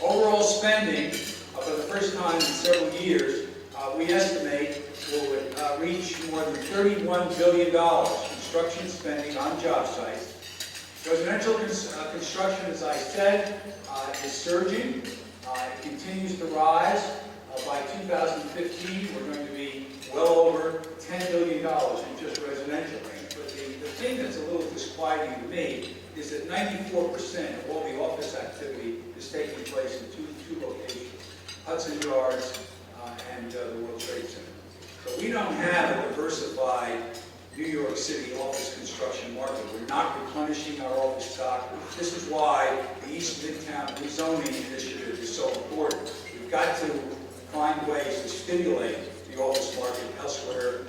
Overall spending, for the first time in several years, we estimate will reach more than $31 billion construction spending on job sites. Residential construction, as I said, is surging. It continues to rise. By 2015, we're going to be well over $10 billion in just residential. But the thing that's a little disquieting to me is that 94% of all the office activity is taking place in two locations, Hudson Yards and the World Trade Center. So we don't have a diversified New York City office construction market. We're not replenishing our office stock. This is why the East Midtown rezoning initiative is so important. We've got to find ways to stimulate the office market elsewhere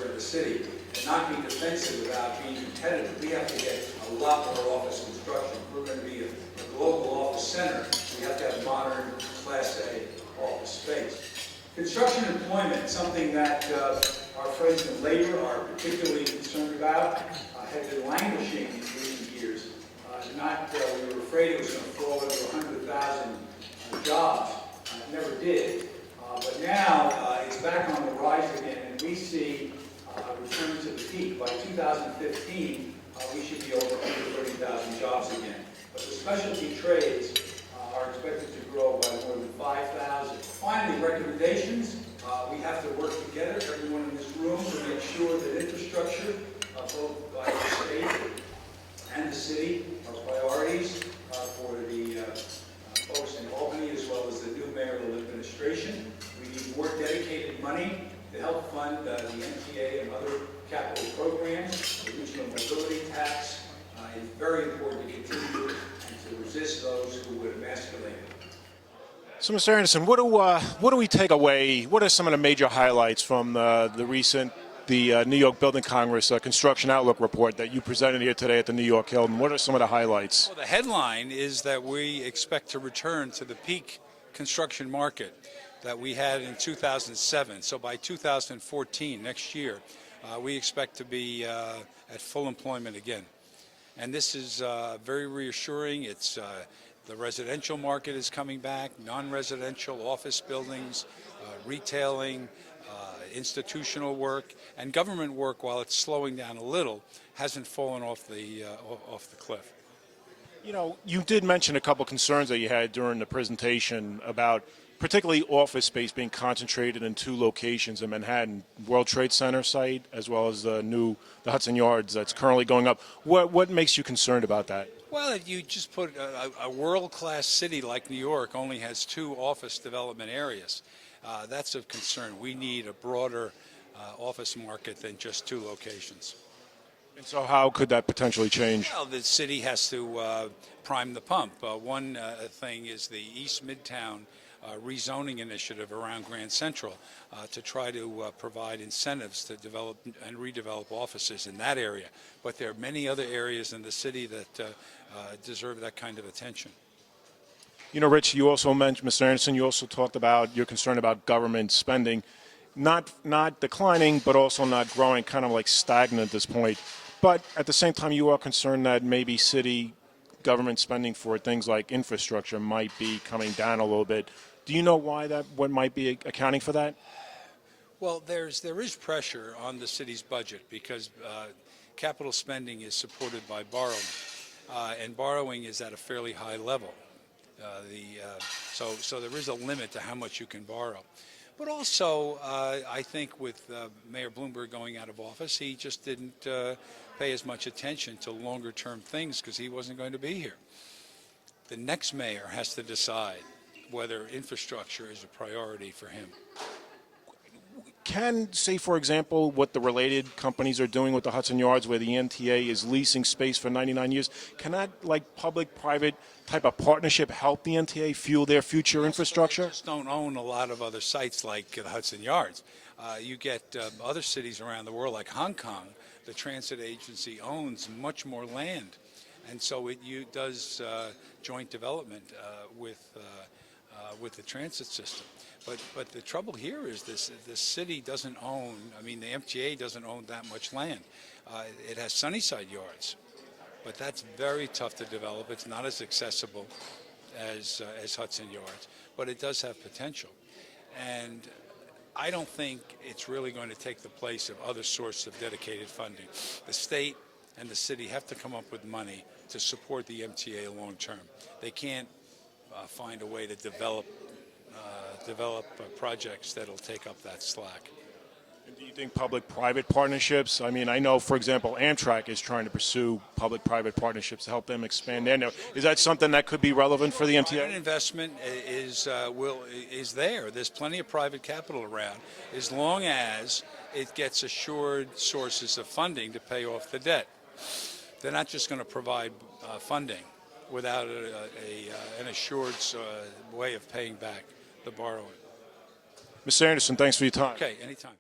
in the city and not be defensive about being competitive. We have to get a lot more office construction. If we're going to be a global office center, we have to have modern Class A office space. Construction employment, something that our friends in labor are particularly concerned about, had been languishing in recent years. We were afraid it was going to fall into 100,000 jobs. It never did. But now it's back on the rise again, and we see a return to the peak. By 2015, we should be over 130,000 jobs again. But the specialty trades are expected to grow by more than 5,000. Finally, recommendations. We have to work together, everyone in this room, to make sure that infrastructure, both by the state and the city, are priorities for the folks in Albany as well as the new mayoral administration. We need more dedicated money to help fund the MTA and other capital programs. The regional mobility tax is very important to continue and to resist those who would emasculate it. So, Mr. Anderson, what do we take away? What are some of the major highlights from the recent New York Building Congress Construction Outlook report that you presented here today at the New York Hilton? What are some of the highlights? Well, the headline is that we expect to return to the peak construction market that we had in 2007. So by 2014, next year, we expect to be at full employment again. And this is very reassuring. It's the residential market is coming back, non-residential office buildings, retailing, institutional work, and government work, while it's slowing down a little, hasn't fallen off the cliff. You know, you did mention a couple concerns that you had during the presentation about particularly office space being concentrated in two locations in Manhattan, World Trade Center site as well as the Hudson Yards that's currently going up. What makes you concerned about that? Well, you just put a world-class city like New York only has two office development areas. That's of concern. We need a broader office market than just two locations. And so how could that potentially change? Well, the city has to prime the pump. One thing is the East Midtown rezoning initiative around Grand Central to try to provide incentives to develop and redevelop offices in that area. But there are many other areas in the city that deserve that kind of attention. You know, Rich, you also mentioned, Mr. Anderson, you also talked about your concern about government spending, not declining, but also not growing, kind of like stagnant at this point. But at the same time, you are concerned that maybe city government spending for things like infrastructure might be coming down a little bit. Do you know what might be accounting for that? Well, there is pressure on the city's budget because capital spending is supported by borrowing, and borrowing is at a fairly high level. So there is a limit to how much you can borrow. But also, I think with Mayor Bloomberg going out of office, he just didn't pay as much attention to longer-term things because he wasn't going to be here. The next mayor has to decide whether infrastructure is a priority for him. Can, say, for example, what the related companies are doing with the Hudson Yards, where the MTA is leasing space for 99 years, can that, like, public-private type of partnership help the MTA fuel their future infrastructure? They just don't own a lot of other sites like the Hudson Yards. You get other cities around the world, like Hong Kong, the transit agency owns much more land. And so it does joint development with the transit system. But the trouble here is this city doesn't own, I mean, the MTA doesn't own that much land. It has Sunnyside Yards, but that's very tough to develop. It's not as accessible as Hudson Yards, but it does have potential. And I don't think it's really going to take the place of other sources of dedicated funding. The state and the city have to come up with money to support the MTA long term. They can't find a way to develop projects that'll take up that slack. And do you think public-private partnerships? I mean, I know, for example, Amtrak is trying to pursue public-private partnerships to help them expand their network. Is that something that could be relevant for the Private MTA? investment is there. There's plenty of private capital around, as long as it gets assured sources of funding to pay off the debt. They're not just going to provide funding without an assured way of paying back the borrowing. Mr. Anderson, thanks for your time. Okay, anytime.